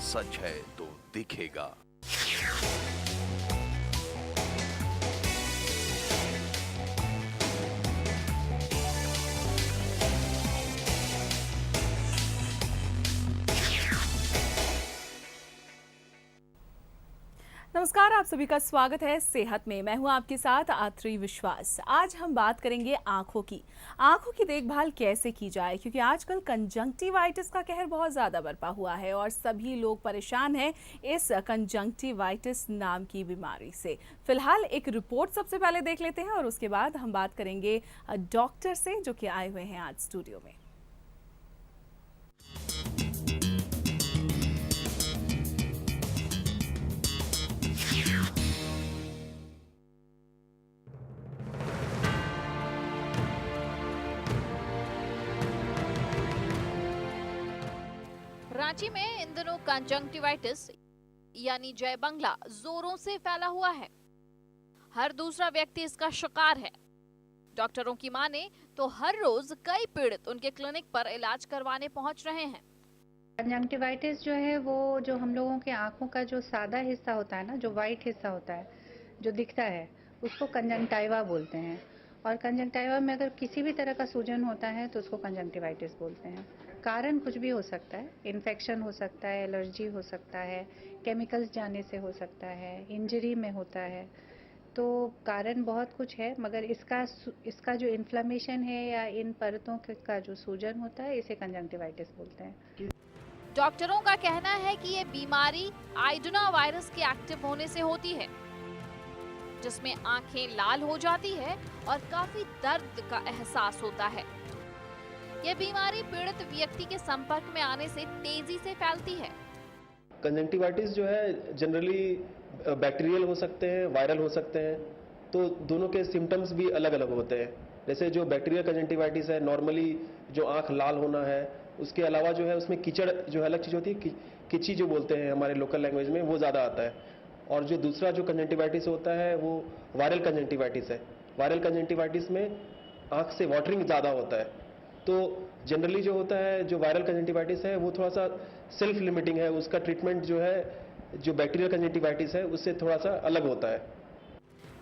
सच है तो दिखेगा। नमस्कार, आप सभी का स्वागत है सेहत में। मैं हूं आपके साथ आत्री विश्वास। आज हम बात करेंगे आंखों की। आंखों की देखभाल कैसे की जाए, क्योंकि आजकल कंजंक्टिवाइटिस का कहर बहुत ज़्यादा बरपा हुआ है और सभी लोग परेशान हैं इस कंजंक्टिवाइटिस नाम की बीमारी से। फिलहाल एक रिपोर्ट सबसे पहले देख लेते हैं और उसके बाद हम बात करेंगे डॉक्टर से, जो कि आए हुए हैं आज स्टूडियो में। रांची में इन दिनों कंजंक्टिवाइटिस यानी जय बंगला जोरों से फैला हुआ है। हर दूसरा व्यक्ति इसका शिकार है। डॉक्टरों की माने तो हर रोज कई पीड़ित उनके क्लिनिक पर इलाज करवाने पहुंच रहे हैं। कंजंक्टिवाइटिस जो है वो जो हम लोगों के आंखों का जो सादा हिस्सा होता है ना, जो वाइट हिस्सा होता है, जो दिखता है, उसको कंजंक्टाइवा बोलते हैं। और कंजंक्टाइवा में अगर किसी भी तरह का सूजन होता है तो उसको कंजंक्टिवाइटिस बोलते हैं। कारण कुछ भी हो सकता है, इन्फेक्शन हो सकता है, एलर्जी हो सकता है, केमिकल्स जाने से हो सकता है, इंजरी में होता है। तो कारण बहुत कुछ है, मगर इसका जो इन्फ्लेमेशन है या इन परतों का जो सूजन होता है, इसे कंजंक्टिवाइटिस बोलते हैं। डॉक्टरों का कहना है कि ये बीमारी आइडोना वायरस के एक्टिव होने से होती है, जिसमें आंखें लाल हो जाती है और काफी दर्द का एहसास होता है। यह बीमारी पीड़ित व्यक्ति के संपर्क में आने से तेजी से फैलती है। कंजंक्टिवाइटिस जो है जनरली बैक्टीरियल हो सकते हैं, वायरल हो सकते हैं, तो दोनों के सिम्टम्स भी अलग अलग होते हैं। जैसे जो बैक्टीरियल कंजंक्टिवाइटिस है, नॉर्मली जो आंख लाल होना है, उसके अलावा जो है उसमें कीचड़ जो है अलग चीज़ होती है, किची जो बोलते हैं हमारे लोकल लैंग्वेज में, वो ज़्यादा आता है। और जो दूसरा जो कंजंक्टिवाइटिस होता है वो वायरल कंजंक्टिवाइटिस है। वायरल कंजंक्टिवाइटिस में आंख से वाटरिंग ज़्यादा होता है। तो जनरली जो होता है, जो वायरल कंजंक्टिवाइटिस है वो थोड़ा सा सेल्फ लिमिटिंग है, उसका ट्रीटमेंट जो है जो बैक्टीरियल कंजंक्टिवाइटिस है उससे थोड़ा सा अलग होता है।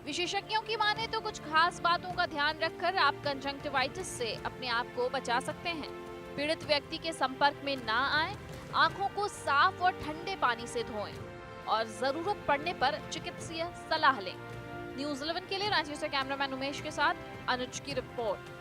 विशेषज्ञों की माने तो कुछ खास बातों का ध्यान रखकर आप कंजंक्टिवाइटिस से अपने आप को बचा सकते हैं। पीड़ित व्यक्ति के संपर्क में ना आए, आंखों को साफ और ठंडे पानी से धोएं और जरूरत पड़ने पर चिकित्सीय सलाह लें। न्यूज़ 11 के लिए रांची से कैमरामैन उमेश के साथ अनुज की रिपोर्ट।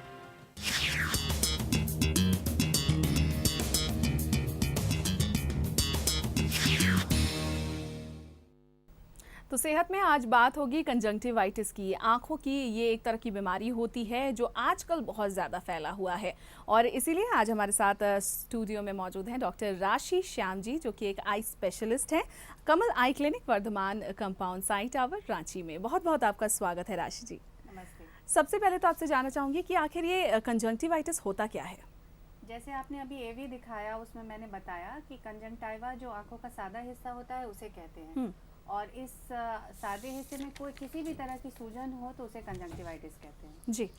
तो सेहत में आज बात होगी कंजंक्टिवाइटिस की। आंखों की ये एक तरह की बीमारी होती है जो आजकल बहुत ज़्यादा फैला हुआ है, और इसीलिए आज हमारे साथ स्टूडियो में मौजूद हैं डॉक्टर राशि श्याम जी, जो कि एक आई स्पेशलिस्ट हैं, Kamal eye clinic, Vardhman compound Sai tower, Ranchi में। बहुत बहुत आपका स्वागत है राशि जी। नमस्ते। सबसे पहले तो आपसे जानना चाहूँगी कि आखिर ये कंजंक्टिवाइटिस होता क्या है? जैसे आपने अभी एवी दिखाया, उसमें मैंने बताया कि कंजंक्टाइवा जो आंखों का सादा हिस्सा होता है उसे कहते हैं, और इस सादे हिस्से में कोई किसी भी तरह की सूजन हो तो उसे कंजंक्टिवाइटिस कहते हैं। जी,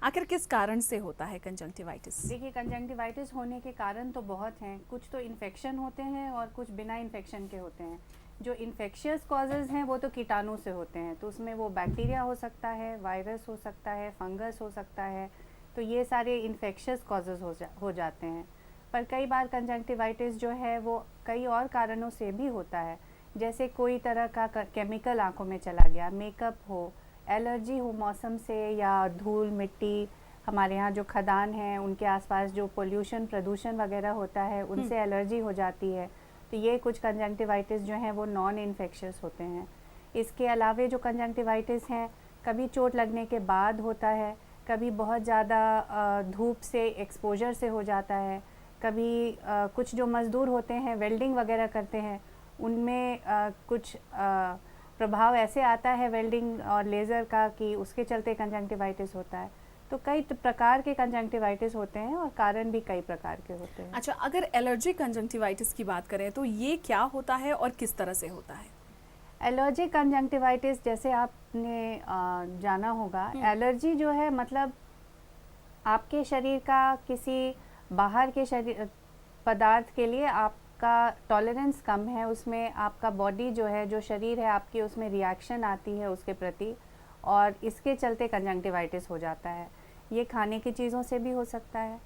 आखिर किस कारण से होता है कंजंक्टिवाइटिस? देखिए, कंजंक्टिवाइटिस होने के कारण तो बहुत हैं। कुछ तो इन्फेक्शन होते हैं और कुछ बिना इन्फेक्शन के होते हैं। जो इन्फेक्शियस कॉजेज़ हैं वो तो कीटाणु से होते हैं, तो उसमें वो बैक्टीरिया हो सकता है, वायरस हो सकता है, फंगस हो सकता है, तो ये सारे इन्फेक्शियस कॉजेज़ हो जाते हैं। पर कई बार कंजंक्टिवाइटिस जो है वो कई और कारणों से भी होता है, जैसे कोई तरह का केमिकल आंखों में चला गया, मेकअप हो, एलर्जी हो मौसम से, या धूल मिट्टी, हमारे यहाँ जो खदान हैं उनके आसपास जो पोल्यूशन प्रदूषण वगैरह होता है उनसे एलर्जी हो जाती है। तो ये कुछ कंजंक्टिवाइटिस जो हैं वो नॉन इन्फेक्शियस होते हैं। इसके अलावा जो कंजंक्टिवाइटिस हैं, कभी चोट लगने के बाद होता है, कभी बहुत ज़्यादा धूप से एक्सपोजर से हो जाता है, कभी कुछ जो मज़दूर होते हैं वेल्डिंग वगैरह करते हैं उनमें कुछ प्रभाव ऐसे आता है वेल्डिंग और लेज़र का कि उसके चलते कंजंक्टिवाइटिस होता है। तो कई प्रकार के कंजंक्टिवाइटिस होते हैं और कारण भी कई प्रकार के होते हैं। अच्छा, अगर एलर्जिक कंजंक्टिवाइटिस की बात करें तो ये क्या होता है और किस तरह से होता है? एलर्जिक कंजंक्टिवाइटिस, जैसे आपने जाना होगा, एलर्जी जो है मतलब आपके शरीर का किसी बाहर के शरीर पदार्थ के लिए आप आपका टॉलरेंस कम है, उसमें आपका बॉडी जो है, जो शरीर है आपकी, उसमें रिएक्शन आती है उसके प्रति, और इसके चलते कंजंक्टिवाइटिस हो जाता है। ये खाने की चीज़ों से भी हो सकता है,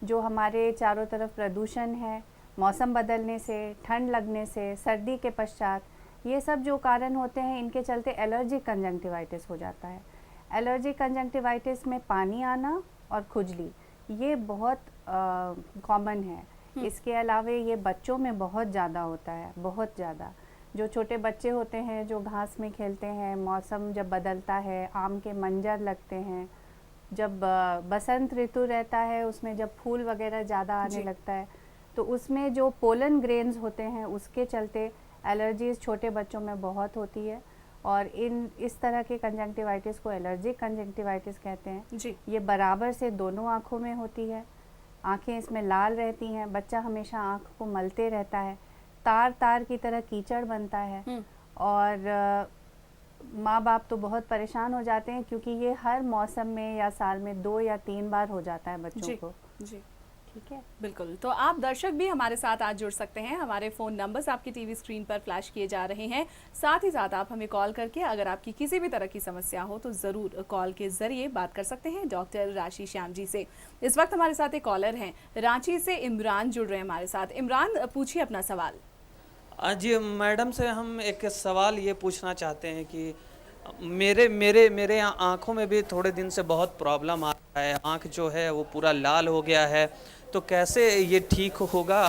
जो हमारे चारों तरफ प्रदूषण है, मौसम बदलने से, ठंड लगने से, सर्दी के पश्चात, ये सब जो कारण होते हैं, इनके चलते एलर्जिक कंजंक्टिवाइटिस हो जाता है। एलर्जिक कंजंक्टिवाइटिस में पानी आना और खुजली, ये बहुत कॉमन है। इसके अलावे ये बच्चों में बहुत ज़्यादा होता है, बहुत ज़्यादा। जो छोटे बच्चे होते हैं जो घास में खेलते हैं, मौसम जब बदलता है, आम के मंजर लगते हैं, जब बसंत ऋतु रहता है, उसमें जब फूल वगैरह ज़्यादा आने लगता है, तो उसमें जो पोलन ग्रेन्स होते हैं उसके चलते एलर्जीज़ छोटे बच्चों में बहुत होती है। और इस तरह के कंजंक्टिवाइटिस को एलर्जिक कंजंक्टिवाइटिस कहते हैं जी। ये बराबर से दोनों आँखों में होती है। आँखें इसमें लाल रहती हैं, बच्चा हमेशा आँख को मलते रहता है, तार तार की तरह कीचड़ बनता है, और माँ बाप तो बहुत परेशान हो जाते हैं, क्योंकि ये हर मौसम में या साल में 2 या 3 बार हो जाता है बच्चों को। जी ठीक है, बिल्कुल। तो आप दर्शक भी हमारे साथ आज जुड़ सकते हैं। हमारे फ़ोन नंबर्स आपकी टीवी स्क्रीन पर फ्लैश किए जा रहे हैं। साथ ही साथ आप हमें कॉल करके अगर आपकी किसी भी तरह की समस्या हो तो ज़रूर कॉल के ज़रिए बात कर सकते हैं डॉक्टर राशि श्याम जी से। इस वक्त हमारे साथ एक कॉलर हैं, रांची से इमरान जुड़ रहे हैं हमारे साथ। इमरान, पूछिए अपना सवाल। जी मैडम से हम एक सवाल ये पूछना चाहते हैं कि मेरे यहाँ आँखों में भी थोड़े दिन से बहुत प्रॉब्लम आ रहा है। आँख जो है वो पूरा लाल हो गया है, तो कैसे ये ठीक होगा?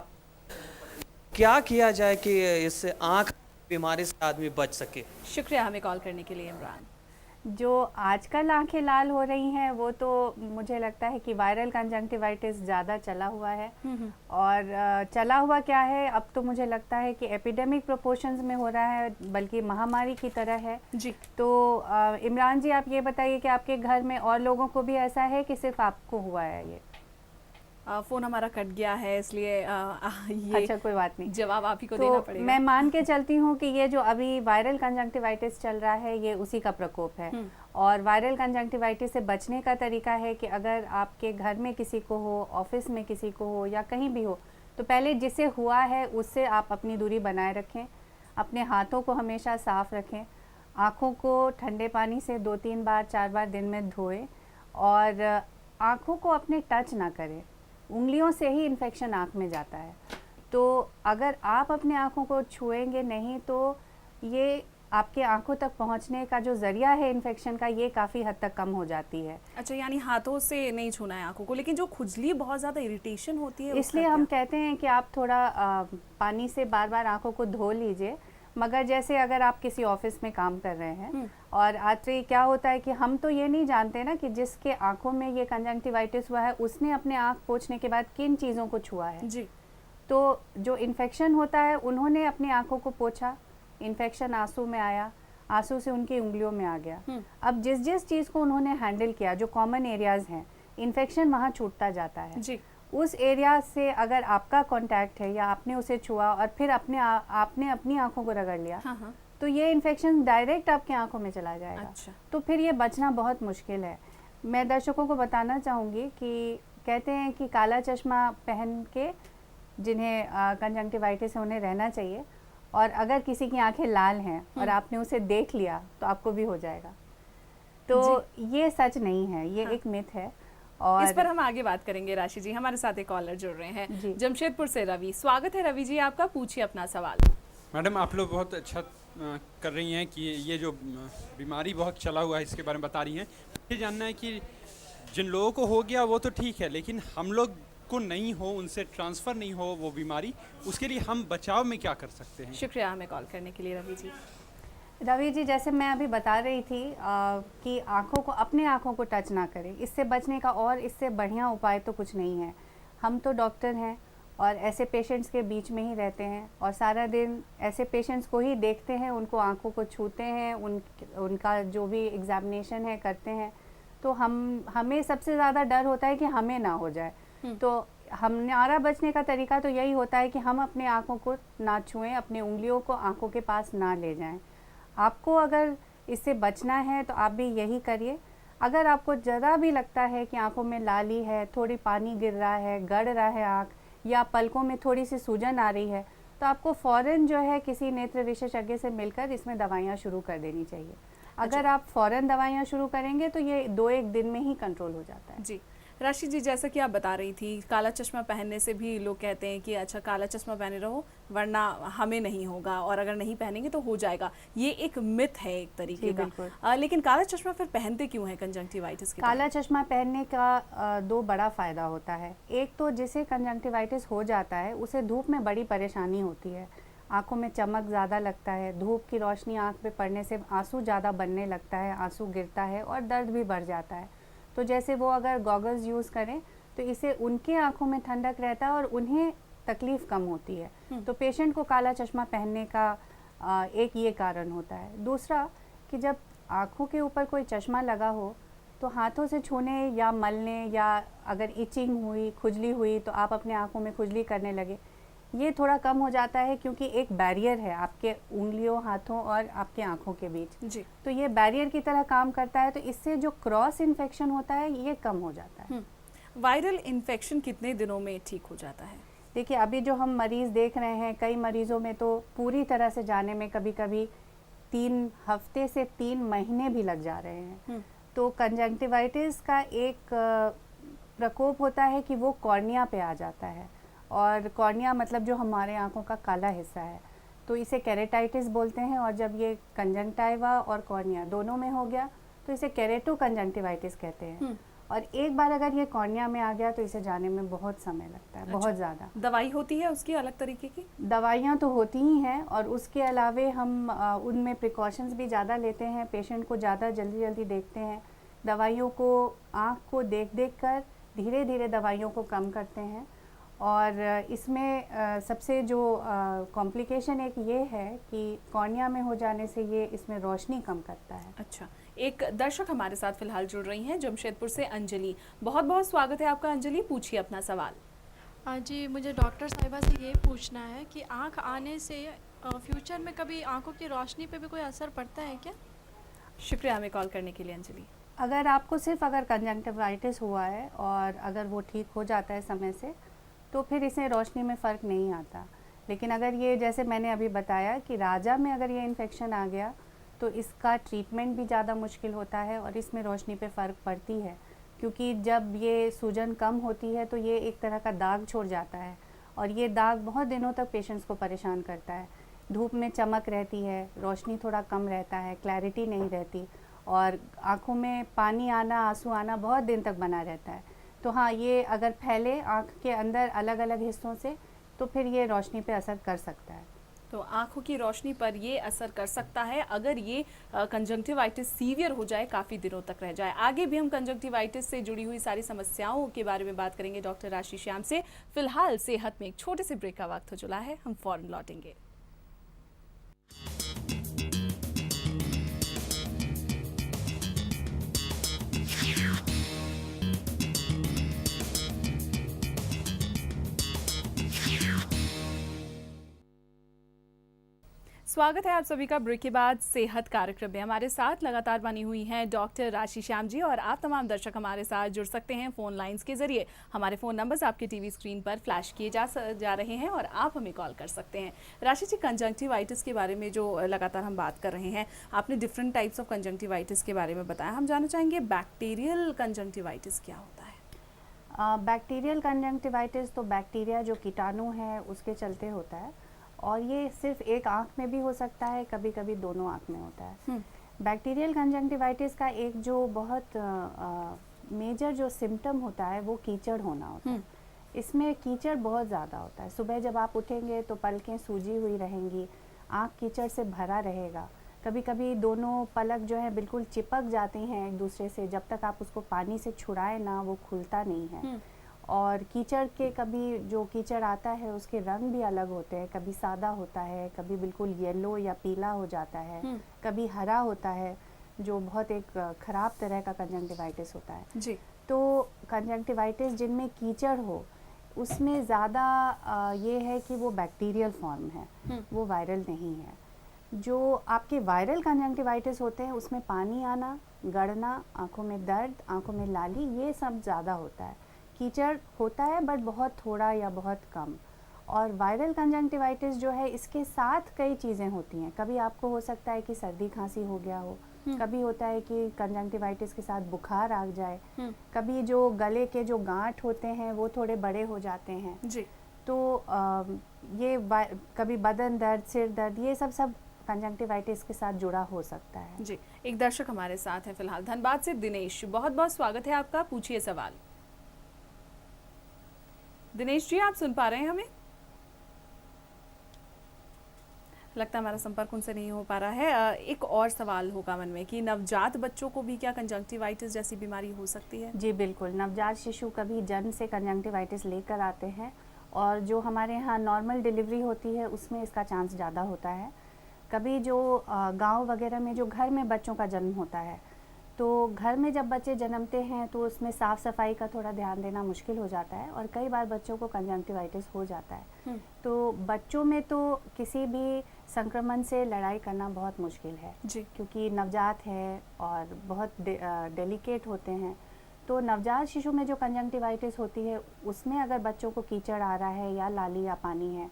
क्या किया जाए कि इस आँख बीमारी से आदमी बच सके? शुक्रिया हमें कॉल करने के लिए इमरान। जो आजकल आंखें लाल हो रही हैं वो तो मुझे लगता है कि वायरल कंजंक्टिवाइटिस ज़्यादा चला हुआ है। और चला हुआ क्या है, अब तो मुझे लगता है कि एपिडेमिक प्रोपोर्शंस में हो रहा है, बल्कि महामारी की तरह है जी। तो इमरान जी, आप ये बताइए कि आपके घर में और लोगों को भी ऐसा है कि सिर्फ आपको हुआ है ये? फ़ोन हमारा कट गया है, इसलिए ये अच्छा, कोई बात नहीं, जवाब आप ही को देना पड़ेगा। मैं मान के चलती हूँ कि ये जो अभी वायरल कंजंक्टिवाइटिस चल रहा है ये उसी का प्रकोप है। और वायरल कंजंक्टिवाइटिस से बचने का तरीका है कि अगर आपके घर में किसी को हो, ऑफिस में किसी को हो या कहीं भी हो, तो पहले जिसे हुआ है उससे आप अपनी दूरी बनाए रखें, अपने हाथों को हमेशा साफ रखें, आँखों को ठंडे पानी से 2-3 बार 4 बार दिन में धोएं, और आँखों को अपने टच ना करें। उंगलियों से ही इन्फेक्शन आँख में जाता है, तो अगर आप अपने आँखों को छुएंगे नहीं तो ये आपके आँखों तक पहुँचने का जो ज़रिया है इन्फेक्शन का, ये काफ़ी हद तक कम हो जाती है। अच्छा, यानी हाथों से नहीं छूना है आँखों को, लेकिन जो खुजली बहुत ज़्यादा इरिटेशन होती है इसलिए हम कहते हैं कि आप थोड़ा पानी से बार बार आँखों को धो लीजिए। मगर जैसे अगर आप किसी ऑफिस में काम कर रहे हैं और आजकल क्या होता है कि हम तो ये नहीं जानते ना कि जिसके आंखों में ये कंजंक्टिवाइटिस हुआ है उसने अपने आंख पोंछने के बाद किन चीज़ों को छुआ है जी। तो जो इन्फेक्शन होता है उन्होंने अपनी आंखों को पोंछा, इन्फेक्शन आंसू में आया, आंसू से उनकी उंगलियों में आ गया। अब जिस जिस चीज़ को उन्होंने हैंडल किया, जो कॉमन एरियाज हैं, इन्फेक्शन वहाँ छूटता जाता है जी। उस एरिया से अगर आपका कांटेक्ट है या आपने उसे छुआ और फिर आपने अपनी आंखों को रगड़ लिया, तो ये इन्फेक्शन डायरेक्ट आपकी आंखों में चला जाएगा। अच्छा। तो फिर ये बचना बहुत मुश्किल है। मैं दर्शकों को बताना चाहूँगी कि कहते हैं कि काला चश्मा पहन के जिन्हें कंजंक्टिवाइटिस है उन्हें रहना चाहिए, और अगर किसी की आंखें लाल हैं और आपने उसे देख लिया तो आपको भी हो जाएगा। तो ये सच नहीं है, ये एक मिथ है। और इस पर हम आगे बात करेंगे। राशि जी, हमारे साथ एक कॉलर जुड़ रहे हैं जमशेदपुर से, रवि। स्वागत है रवि जी आपका, पूछिए अपना सवाल। मैडम, आप लोग बहुत अच्छा कर रही हैं कि ये जो बीमारी बहुत चला हुआ है इसके बारे में बता रही हैं। ये जानना है कि जिन लोगों को हो गया वो तो ठीक है, लेकिन हम लोग को नहीं हो, उनसे ट्रांसफ़र नहीं हो वो बीमारी, उसके लिए हम बचाव में क्या कर सकते हैं? शुक्रिया हमें कॉल करने के लिए रवि जी। रवि जी, जैसे मैं अभी बता रही थी कि आँखों को, अपने आँखों को टच ना करें। इससे बचने का और इससे बढ़िया उपाय तो कुछ नहीं है। हम तो डॉक्टर हैं और ऐसे पेशेंट्स के बीच में ही रहते हैं और सारा दिन ऐसे पेशेंट्स को ही देखते हैं, उनको आँखों को छूते हैं, उनका जो भी एग्जामिनेशन है करते हैं। तो हमें सबसे ज़्यादा डर होता है कि हमें ना हो जाए। तो हमारा बचने का तरीका तो यही होता है कि हम अपने आँखों को ना छुएं, अपनी उंगलियों को आँखों के पास ना ले जाएं। आपको अगर इससे बचना है तो आप भी यही करिए। अगर आपको ज़रा भी लगता है कि आंखों में लाली है, थोड़ी पानी गिर रहा है, गड़ रहा है आँख, या पलकों में थोड़ी सी सूजन आ रही है, तो आपको फ़ौरन जो है किसी नेत्र विशेषज्ञ से मिलकर इसमें दवाइयाँ शुरू कर देनी चाहिए। अगर आप फ़ौरन दवाइयाँ शुरू करेंगे तो ये 2-1 दिन में ही कंट्रोल हो जाता है। जी राशि जी, जैसा कि आप बता रही थी, काला चश्मा पहनने से भी लोग कहते हैं कि अच्छा काला चश्मा पहने रहो वरना हमें नहीं होगा, और अगर नहीं पहनेंगे तो हो जाएगा। ये एक मिथ है एक तरीके जी, का। बिल्कुल। लेकिन काला चश्मा फिर पहनते क्यों है कंजंक्टिवाइटिस के काला चश्मा पहनने का 2 बड़ा फ़ायदा होता है। एक तो जिसे कंजंक्टिवाइटिस हो जाता है उसे धूप में बड़ी परेशानी होती है, आँखों में चमक ज़्यादा लगता है, धूप की रोशनी आँख पे पड़ने से आंसू ज़्यादा बनने लगता है, आंसू गिरता है और दर्द भी बढ़ जाता है। तो जैसे वो अगर गॉगल्स यूज़ करें तो इससे उनके आँखों में ठंडक रहता है और उन्हें तकलीफ़ कम होती है। तो पेशेंट को काला चश्मा पहनने का एक ये कारण होता है। दूसरा कि जब आँखों के ऊपर कोई चश्मा लगा हो तो हाथों से छूने या मलने या अगर इचिंग हुई, खुजली हुई तो आप अपने आँखों में खुजली करने लगे, ये थोड़ा कम हो जाता है क्योंकि एक बैरियर है आपके उंगलियों, हाथों और आपके आँखों के बीच। जी। तो ये बैरियर की तरह काम करता है, तो इससे जो क्रॉस इन्फेक्शन होता है ये कम हो जाता है। वायरल इन्फेक्शन कितने दिनों में ठीक हो जाता है? देखिए अभी जो हम मरीज़ देख रहे हैं, कई मरीज़ों में तो पूरी तरह से जाने में कभी कभी 3 हफ्ते से 3 महीने भी लग जा रहे हैं। तो कंजंक्टिवाइटिस का एक प्रकोप होता है कि वो कॉर्निया पे आ जाता है, और कॉर्निया मतलब जो हमारे आँखों का काला हिस्सा है, तो इसे केरेटाइटिस बोलते हैं। और जब ये कंजंक्टाइवा और कॉर्निया दोनों में हो गया तो इसे केरेटो कंजंक्टिवाइटिस कहते हैं। और एक बार अगर ये कॉर्निया में आ गया तो इसे जाने में बहुत समय लगता है, बहुत ज़्यादा। दवाई होती है उसकी अलग तरीके की? दवाइयाँ तो होती ही हैं, और उसके अलावे हम उनमें प्रिकॉशंस भी ज़्यादा लेते हैं, पेशेंट को ज़्यादा जल्दी देखते हैं, दवाइयों को आँख को देख कर धीरे धीरे दवाइयों को कम करते हैं। और इसमें सबसे जो कॉम्प्लिकेशन एक ये है कि कॉर्निया में हो जाने से ये इसमें रोशनी कम करता है। अच्छा, एक दर्शक हमारे साथ फिलहाल जुड़ रही हैं जमशेदपुर से अंजलि। बहुत बहुत स्वागत है आपका अंजलि, पूछिए अपना सवाल। हाँ जी, मुझे डॉक्टर साहिबा से ये पूछना है कि आँख आने से फ्यूचर में कभी आँखों की रोशनी पे भी कोई असर पड़ता है क्या? शुक्रिया हमें कॉल करने के लिए अंजलि। अगर आपको सिर्फ अगर कंजंक्टिवाइटिस हुआ है और अगर वो ठीक हो जाता है समय से, तो फिर इसे रोशनी में फ़र्क नहीं आता। लेकिन अगर ये जैसे मैंने अभी बताया कि राजा में अगर ये इन्फेक्शन आ गया तो इसका ट्रीटमेंट भी ज़्यादा मुश्किल होता है और इसमें रोशनी पे फ़र्क पड़ती है, क्योंकि जब ये सूजन कम होती है तो ये एक तरह का दाग छोड़ जाता है, और ये दाग बहुत दिनों तक पेशेंट्स को परेशान करता है। धूप में चमक रहती है, रोशनी थोड़ा कम रहता है, क्लैरिटी नहीं रहती, और आँखों में पानी आना, आंसू आना बहुत दिन तक बना रहता है। तो हाँ, ये अगर फैले आँख के अंदर अलग अलग हिस्सों से तो फिर ये रोशनी पे असर कर सकता है। तो आंखों की रोशनी पर ये असर कर सकता है अगर ये कंजंक्टिवाइटिस सीवियर हो जाए, काफ़ी दिनों तक रह जाए। आगे भी हम कंजंक्टिवाइटिस से जुड़ी हुई सारी समस्याओं के बारे में बात करेंगे डॉक्टर राशि श्याम से। फिलहाल सेहत में एक छोटे से ब्रेक का वक्त हो चुका है, हम फौरन लौटेंगे। स्वागत है आप सभी का ब्रेक के बाद सेहत कार्यक्रम में। हमारे साथ लगातार बनी हुई हैं डॉक्टर राशि श्याम जी, और आप तमाम दर्शक हमारे साथ जुड़ सकते हैं फ़ोन लाइंस के ज़रिए। हमारे फ़ोन नंबर्स आपके टीवी स्क्रीन पर फ्लैश किए जा रहे हैं और आप हमें कॉल कर सकते हैं। राशि जी, कंजंक्टिवाइटिस के बारे में जो लगातार हम बात कर रहे हैं, आपने डिफरेंट टाइप्स ऑफ कंजंक्टिवाइटिस के बारे में बताया। हम जानना चाहेंगे बैक्टीरियल कंजंक्टिवाइटिस क्या होता है? बैक्टीरियल कंजंक्टिवाइटिस तो बैक्टीरिया जो कीटाणु है उसके चलते होता है, और ये सिर्फ एक आँख में भी हो सकता है, कभी कभी दोनों आँख में होता है। बैक्टीरियल कंजंक्टिवाइटिस का एक जो बहुत मेजर जो सिम्टम होता है वो कीचड़ होना होता है। इसमें कीचड़ बहुत ज़्यादा होता है। सुबह जब आप उठेंगे तो पलकें सूजी हुई रहेंगी, आँख कीचड़ से भरा रहेगा, कभी कभी दोनों पलक जो है बिल्कुल चिपक जाती हैं एक दूसरे से, जब तक आप उसको पानी से छुड़ाएं ना वो खुलता नहीं है। और कीचड़ के कभी जो कीचड़ आता है उसके रंग भी अलग होते हैं, कभी सादा होता है, कभी बिल्कुल येलो या पीला हो जाता है, कभी हरा होता है, जो बहुत एक ख़राब तरह का कंजंक्टिवाइटिस होता है जी। तो कंजंक्टिवाइटिस जिनमें कीचड़ हो उसमें ज़्यादा ये है कि वो बैक्टीरियल फॉर्म है, वो वायरल नहीं है। जो आपके वायरल कंजंक्टिवाइटिस होते हैं उसमें पानी आना, गड़ना, आँखों में दर्द, आँखों में लाली, ये सब ज़्यादा होता है। कीचड़ होता है बट बहुत थोड़ा या बहुत कम। और वायरल कंजंक्टिवाइटिस जो है इसके साथ कई चीज़ें होती हैं। कभी आपको हो सकता है कि सर्दी खांसी हो गया हो, कभी होता है कि कंजंक्टिवाइटिस के साथ बुखार आ जाए, कभी जो गले के जो गांठ होते हैं वो थोड़े बड़े हो जाते हैं जी। तो कभी बदन दर्द, सिर दर्द, ये सब कंजंक्टिवाइटिस के साथ जुड़ा हो सकता है। जी, एक दर्शक हमारे साथ हैं फिलहाल धनबाद से, दिनेश। बहुत बहुत स्वागत है आपका, पूछिए सवाल। दिनेश जी, आप सुन पा रहे हैं हमें? लगता है हमारा संपर्क उनसे नहीं हो पा रहा है। एक और सवाल होगा मन में कि नवजात बच्चों को भी क्या कंजंक्टिवाइटिस जैसी बीमारी हो सकती है? जी बिल्कुल, नवजात शिशु कभी जन्म से कंजंक्टिवाइटिस लेकर आते हैं और जो हमारे यहाँ नॉर्मल डिलीवरी होती है उसमें इसका चांस ज़्यादा होता है। कभी जो गांव वगैरह में जो घर में बच्चों का जन्म होता है, तो घर में जब बच्चे जन्मते हैं तो उसमें साफ़ सफाई का थोड़ा ध्यान देना मुश्किल हो जाता है और कई बार बच्चों को कंजंक्टिवाइटिस हो जाता है। तो बच्चों में तो किसी भी संक्रमण से लड़ाई करना बहुत मुश्किल है जी। क्योंकि नवजात है और बहुत डेलिकेट होते हैं। तो नवजात शिशु में जो कंजंक्टिवाइटिस होती है उसमें अगर बच्चों को कीचड़ आ रहा है या लाली या पानी है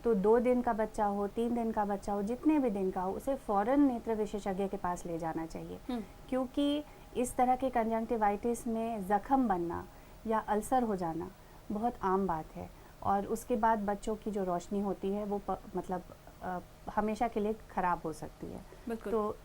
तो 2 दिन का बच्चा हो, 3 दिन का बच्चा हो, जितने भी दिन का हो, उसे फ़ौरन नेत्र विशेषज्ञ के पास ले जाना चाहिए क्योंकि इस तरह के कंजंक्टिवाइटिस में ज़ख्म बनना या अल्सर हो जाना बहुत आम बात है और उसके बाद बच्चों की जो रोशनी होती है वो हमेशा के लिए ख़राब हो सकती है। बिल्कुल। तो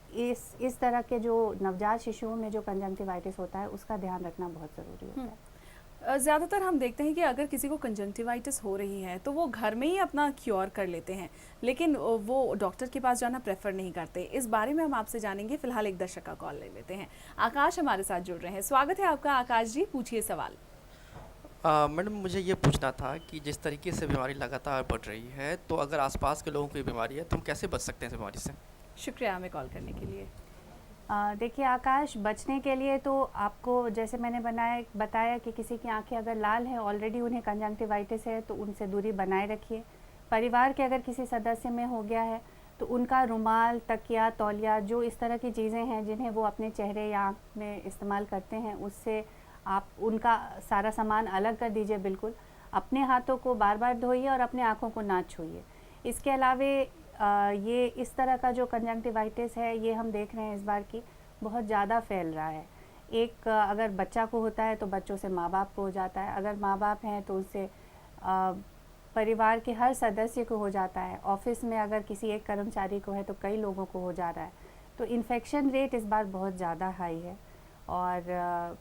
इस तरह के जो नवजात शिशुओं में जो कंजंक्टिवाइटिस होता है उसका ध्यान रखना बहुत ज़रूरी होता है। ज़्यादातर हम देखते हैं कि अगर किसी को कंजंक्टिवाइटिस हो रही है तो वो घर में ही अपना क्योर कर लेते हैं, लेकिन वो डॉक्टर के पास जाना प्रेफर नहीं करते। इस बारे में हम आपसे जानेंगे। फिलहाल एक दर्शक का कॉल ले लेते हैं। आकाश हमारे साथ जुड़ रहे हैं। स्वागत है आपका आकाश जी, पूछिए सवाल। मैडम, मुझे ये पूछना था कि जिस तरीके से बीमारी लगातार बढ़ रही है तो अगर आसपास के लोगों को ये बीमारी है तो हम कैसे बच सकते हैं इस बीमारी से? शुक्रिया हमें कॉल करने के लिए। देखिए आकाश, बचने के लिए तो आपको जैसे मैंने बताया कि किसी की आंखें अगर लाल हैं, ऑलरेडी उन्हें कंजंक्टिवाइटिस है, तो उनसे दूरी बनाए रखिए। परिवार के अगर किसी सदस्य में हो गया है तो उनका रुमाल, तकिया, तौलिया, जो इस तरह की चीज़ें हैं जिन्हें वो अपने चेहरे या आँख में इस्तेमाल करते हैं, उससे आप उनका सारा सामान अलग कर दीजिए। बिल्कुल अपने हाथों को बार बार धोइए और अपने आँखों को ना छूइए। इसके अलावे ये इस तरह का जो कंजंक्टिवाइटिस है ये हम देख रहे हैं इस बार की बहुत ज़्यादा फैल रहा है। अगर बच्चा को होता है तो बच्चों से माँ बाप को हो जाता है, अगर माँ बाप हैं तो उससे परिवार के हर सदस्य को हो जाता है, ऑफिस में अगर किसी एक कर्मचारी को है तो कई लोगों को हो जा रहा है। तो इन्फेक्शन रेट इस बार बहुत ज़्यादा हाई है और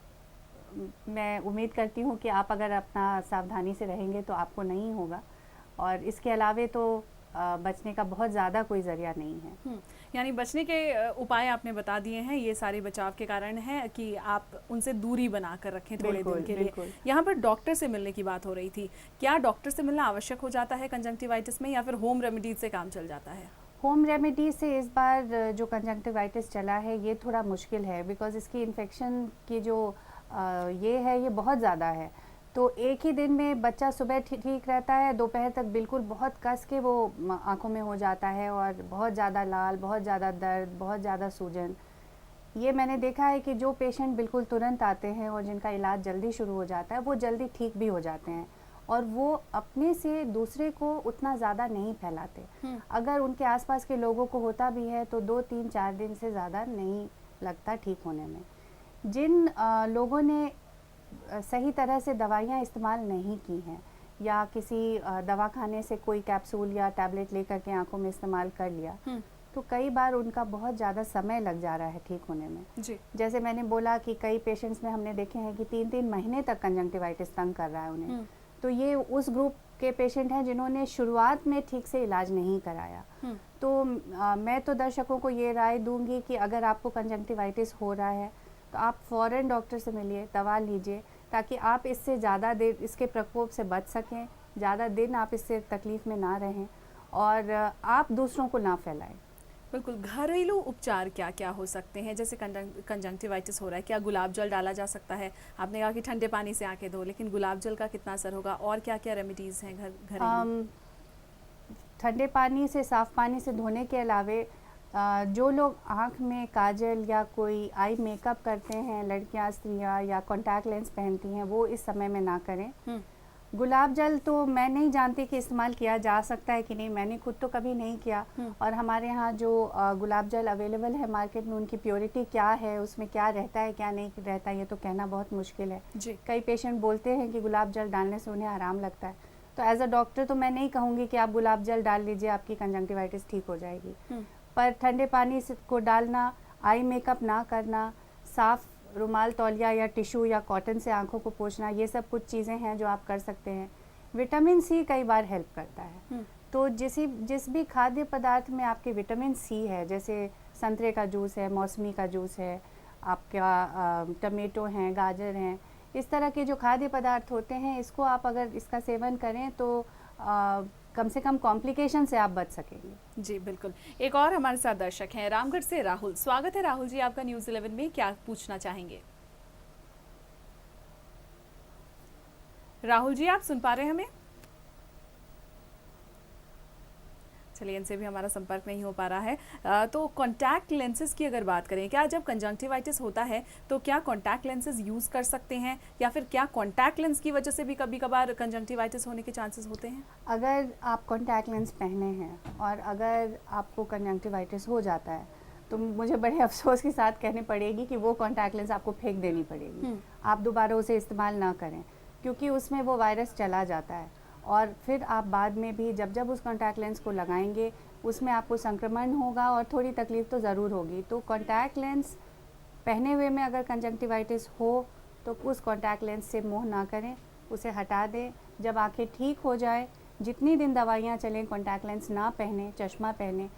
मैं उम्मीद करती हूँ कि आप अगर अपना सावधानी से रहेंगे तो आपको नहीं होगा। और इसके अलावे तो बचने का बहुत ज़्यादा कोई ज़रिया नहीं है। यानी बचने के उपाय आपने बता दिए हैं, ये सारे बचाव के कारण है कि आप उनसे दूरी बना कर रखें थोड़े दिन के लिए। यहाँ पर डॉक्टर से मिलने की बात हो रही थी, क्या डॉक्टर से मिलना आवश्यक हो जाता है कंजंक्टिवाइटिस में या फिर होम रेमेडीज से काम चल जाता है? होम रेमेडी से इस बार जो कंजंक्टिवाइटिस चला है ये थोड़ा मुश्किल है बिकॉज इसकी इन्फेक्शन की जो ये है ये बहुत ज़्यादा है। तो एक ही दिन में बच्चा सुबह ठीक रहता है, दोपहर तक बिल्कुल बहुत कस के वो आंखों में हो जाता है और बहुत ज़्यादा लाल, बहुत ज़्यादा दर्द, बहुत ज़्यादा सूजन। ये मैंने देखा है कि जो पेशेंट बिल्कुल तुरंत आते हैं और जिनका इलाज जल्दी शुरू हो जाता है वो जल्दी ठीक भी हो जाते हैं और वो अपने से दूसरे को उतना ज़्यादा नहीं फैलाते। अगर उनके आसपास के लोगों को होता भी है तो 2, 3, 4 दिन से ज़्यादा नहीं लगता ठीक होने में। जिन लोगों ने सही तरह से दवाइयाँ इस्तेमाल नहीं की हैं या किसी दवाखाने से कोई कैप्सूल या टैबलेट लेकर के आंखों में इस्तेमाल कर लिया तो कई बार उनका बहुत ज़्यादा समय लग जा रहा है ठीक होने में। जी। जैसे मैंने बोला कि कई पेशेंट्स में हमने देखे हैं कि 3-3 महीने तक कंजंक्टिवाइटिस तंग कर रहा है उन्हें। तो ये उस ग्रुप के पेशेंट हैं जिन्होंने शुरुआत में ठीक से इलाज नहीं कराया। तो मैं तो दर्शकों को ये राय दूंगी कि अगर आपको कंजंक्टिवाइटिस हो रहा है तो आप फ़ौरन डॉक्टर से मिलिए, दवा लीजिए ताकि आप इससे ज़्यादा देर इसके प्रकोप से बच सकें, ज़्यादा दिन आप इससे तकलीफ़ में ना रहें और आप दूसरों को ना फैलाएं। बिल्कुल। घरेलू उपचार क्या क्या हो सकते हैं? जैसे कंजंक्टिवाइटिस हो रहा है, क्या गुलाब जल डाला जा सकता है? आपने कहा कि ठंडे पानी से आंखें धो, लेकिन गुलाब जल का कितना असर होगा? और क्या क्या रेमेडीज़ हैं घरेलू? ठंडे पानी से, साफ़ पानी से धोने के अलावे जो लोग आँख में काजल या कोई आई मेकअप करते हैं, लड़कियां, स्त्रियां, या कॉन्टैक्ट लेंस पहनती हैं, वो इस समय में ना करें। गुलाब जल तो मैं नहीं जानती कि इस्तेमाल किया जा सकता है कि नहीं, मैंने खुद तो कभी नहीं किया। और हमारे यहाँ जो गुलाब जल अवेलेबल है मार्केट में, उनकी प्योरिटी क्या है, उसमें क्या रहता है क्या नहीं रहता है, ये तो कहना बहुत मुश्किल है जी। कई पेशेंट बोलते हैं कि गुलाब जल डालने से उन्हें आराम लगता है, तो एज अ डॉक्टर तो मैं नहीं कहूँगी कि आप गुलाब जल डाल लीजिए आपकी कंजंक्टिवाइटिस ठीक हो जाएगी। पर ठंडे पानी को डालना, आई मेकअप ना करना, साफ रुमाल, तौलिया या टिश्यू या कॉटन से आंखों को पोंछना, ये सब कुछ चीज़ें हैं जो आप कर सकते हैं। विटामिन सी कई बार हेल्प करता है। तो जिस भी खाद्य पदार्थ में आपके विटामिन सी है, जैसे संतरे का जूस है, मौसमी का जूस है, आपका टमेटो हैं, गाजर हैं, इस तरह के जो खाद्य पदार्थ होते हैं, इसको आप अगर इसका सेवन करें तो कम से कम कॉम्प्लिकेशन से आप बच सकेंगे। जी बिल्कुल। एक और हमारे साथ दर्शक हैं रामगढ़ से राहुल। स्वागत है राहुल जी आपका न्यूज़ 11 में, क्या पूछना चाहेंगे? राहुल जी आप सुन पा रहे हैं हमें? चलिए, इनसे भी हमारा संपर्क नहीं हो पा रहा है। तो कॉन्टैक्ट लेंसेज की अगर बात करें, क्या जब कंजंक्टिवाइटिस होता है तो क्या कॉन्टैक्ट लेंसेज यूज़ कर सकते हैं, या फिर क्या कॉन्टैक्ट लेंस की वजह से भी कभी कभार कंजंक्टिवाइटिस होने के चांसेस होते हैं? अगर आप कॉन्टैक्ट लेंस पहने हैं और अगर आपको कंजंक्टिवाइटिस हो जाता है तो मुझे बड़े अफसोस के साथ कहनी पड़ेगी कि वो कॉन्टैक्ट लेंस आपको फेंक देनी पड़ेगी। आप दोबारा उसे इस्तेमाल ना करें, क्योंकि उसमें वो वायरस चला जाता है और फिर आप बाद में भी जब उस कॉन्टैक्ट लेंस को लगाएंगे उसमें आपको संक्रमण होगा और थोड़ी तकलीफ़ तो ज़रूर होगी। तो कॉन्टैक्ट लेंस पहने हुए में अगर कंजंक्टिवाइटिस हो तो उस कॉन्टैक्ट लेंस से मोह ना करें, उसे हटा दें। जब आंखें ठीक हो जाए, जितनी दिन दवाइयाँ चलें, कॉन्टैक्ट लेंस ना पहने, चश्मा पहने।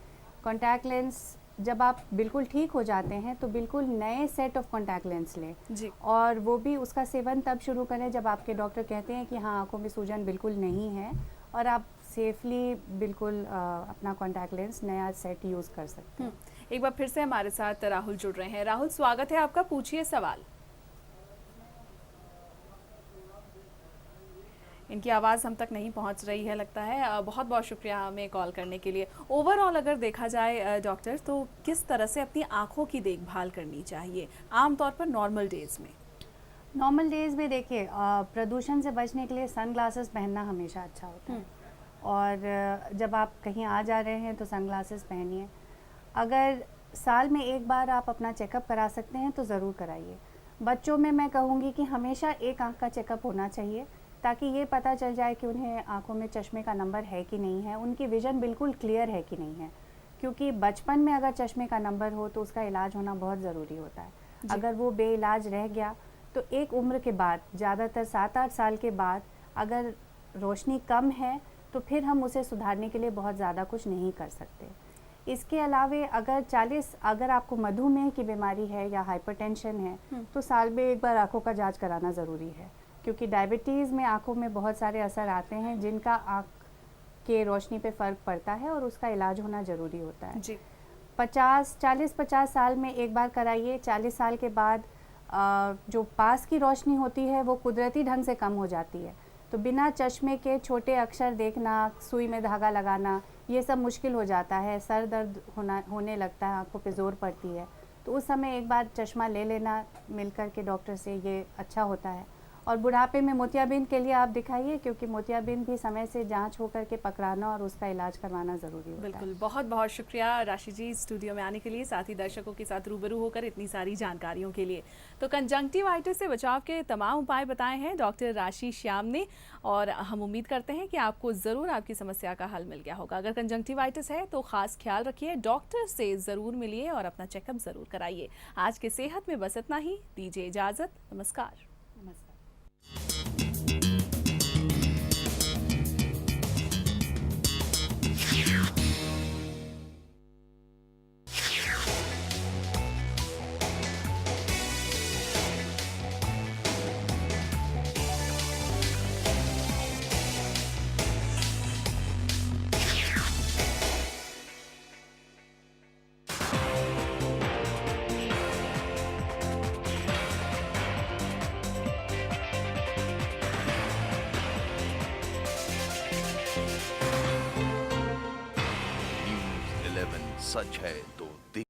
कॉन्टैक्ट लेंस जब आप बिल्कुल ठीक हो जाते हैं तो बिल्कुल नए सेट ऑफ कॉन्टैक्ट लेंस लें जी। और वो भी उसका सेवन तब शुरू करें जब आपके डॉक्टर कहते हैं कि हाँ आंखों में सूजन बिल्कुल नहीं है और आप सेफली बिल्कुल अपना कॉन्टैक्ट लेंस नया सेट यूज़ कर सकते हैं। एक बार फिर से हमारे साथ राहुल जुड़ रहे हैं। राहुल स्वागत है आपका, पूछिए सवाल। इनकी आवाज़ हम तक नहीं पहुंच रही है लगता है। बहुत बहुत शुक्रिया हमें कॉल करने के लिए। ओवरऑल अगर देखा जाए डॉक्टर, तो किस तरह से अपनी आँखों की देखभाल करनी चाहिए आमतौर पर नॉर्मल डेज में? नॉर्मल डेज में देखिए, प्रदूषण से बचने के लिए सन ग्लासेस पहनना हमेशा अच्छा होता है और जब आप कहीं आ जा रहे हैं तो सन ग्लासेस पहनिए। अगर साल में एक बार आप अपना चेकअप करा सकते हैं तो ज़रूर कराइए। बच्चों में मैं कहूँगी कि हमेशा एक आँख का चेकअप होना चाहिए ताकि ये पता चल जाए कि उन्हें आँखों में चश्मे का नंबर है कि नहीं है, उनकी विज़न बिल्कुल क्लियर है कि नहीं है। क्योंकि बचपन में अगर चश्मे का नंबर हो तो उसका इलाज होना बहुत ज़रूरी होता है। अगर वो बेइलाज रह गया तो एक उम्र के बाद, ज़्यादातर 7-8 साल के बाद, अगर रोशनी कम है तो फिर हम उसे सुधारने के लिए बहुत ज़्यादा कुछ नहीं कर सकते। इसके अलावे अगर आपको मधुमेह की बीमारी है या हाइपरटेंशन है तो साल में एक बार आँखों का जांच कराना ज़रूरी है, क्योंकि डायबिटीज़ में आँखों में बहुत सारे असर आते हैं जिनका आँख के रोशनी पे फ़र्क पड़ता है और उसका इलाज होना ज़रूरी होता है जी। 40-50 साल में एक बार कराइए। 40 साल के बाद जो पास की रोशनी होती है वो कुदरती ढंग से कम हो जाती है, तो बिना चश्मे के छोटे अक्षर देखना, सुई में धागा लगाना, ये सब मुश्किल हो जाता है। सर दर्द होने लगता है, आंखों पे ज़ोर पड़ती है, तो उस समय एक बार चश्मा ले लेना मिलकर के डॉक्टर से, ये अच्छा होता है। और बुढ़ापे में मोतियाबिंद के लिए आप दिखाइए, क्योंकि मोतियाबिंद भी समय से जांच होकर के पकड़ाना और उसका इलाज करवाना ज़रूरी होता है। बिल्कुल, बहुत बहुत शुक्रिया राशि जी स्टूडियो में आने के लिए, साथ ही दर्शकों के साथ रूबरू होकर इतनी सारी जानकारियों के लिए। तो कंजंक्टिवाइटिस से बचाव के तमाम उपाय बताए हैं डॉक्टर राशि श्याम ने, और हम उम्मीद करते हैं कि आपको ज़रूर आपकी समस्या का हल मिल गया होगा। अगर कंजंक्टिवाइटिस है तो ख़ास ख्याल रखिए, डॉक्टर से ज़रूर मिलिए और अपना चेकअप ज़रूर कराइए। आज के सेहत में बस इतना ही, दीजिए इजाज़त, नमस्कार। नमस्कार। News 11 सच है